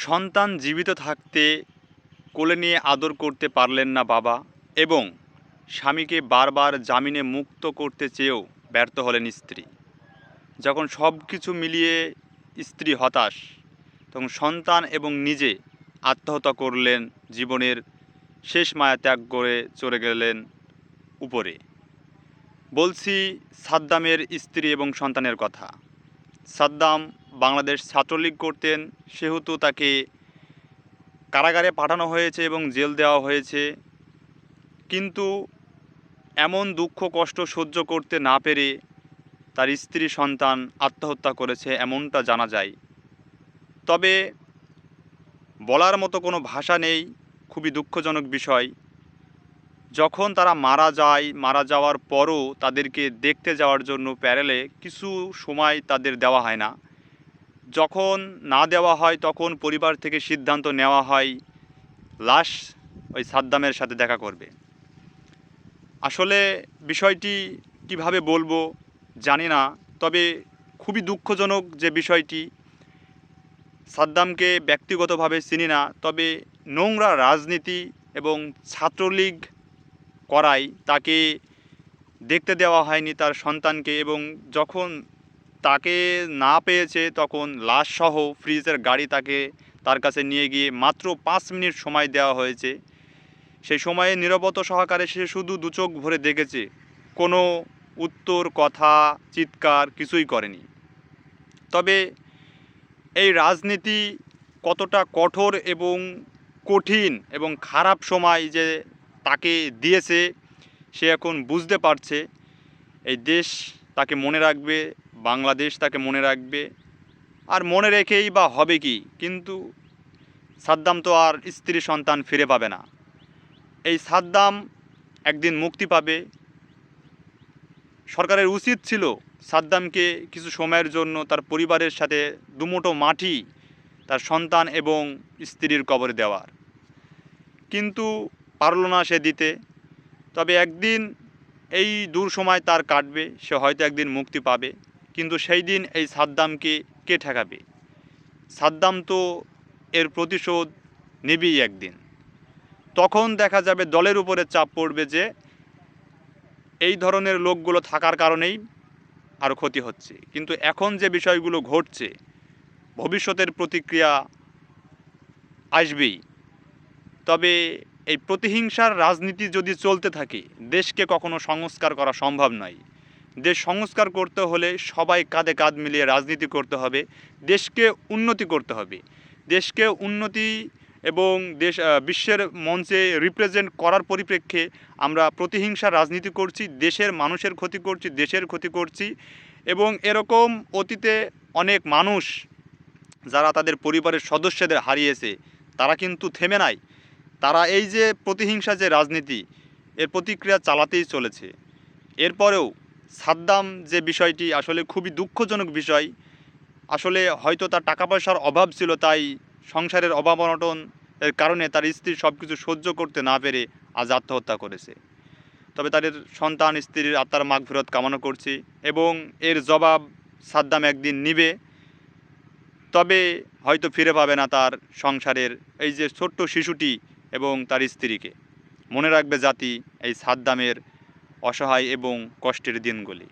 সন্তান জীবিত থাকতে কোলে নিয়ে আদর করতে পারলেন না বাবা, এবং স্বামীকে বারবার জামিনে মুক্ত করতে চেয়েও ব্যর্থ হলেন স্ত্রী। যখন সব কিছু মিলিয়ে স্ত্রী হতাশ, তখন সন্তান এবং নিজে আত্মহত্যা করলেন, জীবনের শেষ মায়া ত্যাগ করে চলে গেলেন উপরে। বলছি সাদ্দামের স্ত্রী এবং সন্তানের কথা। সাদ্দাম বাংলাদেশ ছাত্রলীগ করতেন, সেহেতু তাকে কারাগারে পাঠানো হয়েছে এবং জেল দেওয়া হয়েছে। কিন্তু এমন দুঃখ কষ্ট সহ্য করতে না পেরে তার স্ত্রী সন্তান আত্মহত্যা করেছে, এমনটা জানা যায়। তবে বলার মতো কোনো ভাষা নেই, খুবই দুঃখজনক বিষয়। যখন তারা মারা যাওয়ার পরও তাদেরকে দেখতে যাওয়ার জন্য প্যারেলে কিছু সময় তাদের দেওয়া হয় না। যখন না দেওয়া হয় তখন পরিবার থেকে সিদ্ধান্ত নেওয়া হয় লাশ ওই সাদ্দামের সাথে দেখা করবে। আসলে বিষয়টি কিভাবে বলবো জানি না, তবে খুবই দুঃখজনক যে বিষয়টি। সাদ্দামকে ব্যক্তিগতভাবে চিনি না, তবে নোংরা রাজনীতি এবং ছাত্রলীগ করায় তাকে দেখতে দেওয়া হয়নি তার সন্তানকে, এবং যখন তাকে না পেয়েছে তখন লাশসহ ফ্রিজের গাড়ি তার কাছে নিয়ে গিয়ে মাত্র 5 মিনিট সময় দেওয়া হয়েছে। সেই সময়ে নীরবতা সহকারে সে শুধু দু চোখ ভরে দেখেছে, কোনো উত্তর, কথা, চিৎকার কিছুই করেনি। তবে এই রাজনীতি কতটা কঠোর এবং কঠিন এবং খারাপ সময় যে তাকে দিয়েছে সে এখন বুঝতে পারছে। এই দেশ তাকে মনে রাখবে, বাংলাদেশ তাকে মনে রাখবে, আর মনে রেখেই বা হবে কি? কিন্তু সাদ্দাম তো আর স্ত্রী সন্তান ফিরে পাবে না। এই সাদ্দাম একদিন মুক্তি পাবে। সরকারের উচিত ছিল সাদ্দামকে কিছু সময়ের জন্য তার পরিবারের সাথে দুমুঠো মাটি তার সন্তান এবং স্ত্রীর কবরে দেওয়ার, কিন্তু পারল না সে দিতে। তবে একদিন এই দূর সময় তার কাটবে, সে হয়তো একদিন মুক্তি পাবে, কিন্তু সেই দিন এই সাদ্দামকে কে ঠেকাবে? সাদ্দাম তো এর প্রতিশোধ নেবেই একদিন। তখন দেখা যাবে দলের উপরে চাপ পড়বে যে এই ধরনের লোকগুলো থাকার কারণেই আরও ক্ষতি হচ্ছে। কিন্তু এখন যে বিষয়গুলো ঘটছে, ভবিষ্যতের প্রতিক্রিয়া আসবেই। তবে এই প্রতিহিংসার রাজনীতি যদি চলতে থাকে, দেশকে কখনো সংস্কার করা সম্ভব নয়। দেশ সংস্কার করতে হলে সবাই কাঁধে কাঁধ মিলিয়ে রাজনীতি করতে হবে, দেশকে উন্নতি করতে হবে। দেশকে উন্নতি এবং বিশ্বের মঞ্চে রিপ্রেজেন্ট করার পরিপ্রেক্ষে আমরা প্রতিহিংসার রাজনীতি করছি, দেশের মানুষের ক্ষতি করছি, দেশের ক্ষতি করছি। এবং এরকম অতীতে অনেক মানুষ যারা তাদের পরিবারের সদস্যদের হারিয়েছে, তারা কিন্তু থেমে নাই। তারা এই যে প্রতিহিংসা যে রাজনীতি, এর প্রতিক্রিয়া চালাতেই চলেছে। এরপরেও সাদ্দাম যে বিষয়টি আসলে খুবই দুঃখজনক বিষয়। আসলে হয়তো তার টাকা পয়সার অভাব ছিল, তাই সংসারের অভাব অনটন এর কারণে তার স্ত্রী সব কিছু সহ্য করতে না পেরে আজ আত্মহত্যা করেছে। তবে তাদের সন্তান স্ত্রীর আত্মার মাগফিরাত কামনা করছি, এবং এর জবাব সাদ্দাম একদিন নিবে। তবে হয়তো ফিরে পাবে না তার সংসারের এই যে ছোট্ট শিশুটি এবং তার স্ত্রীকে। মনে রাখবে জাতি এই সাদ্দামের অসহায় এবং কষ্টের দিনগুলি।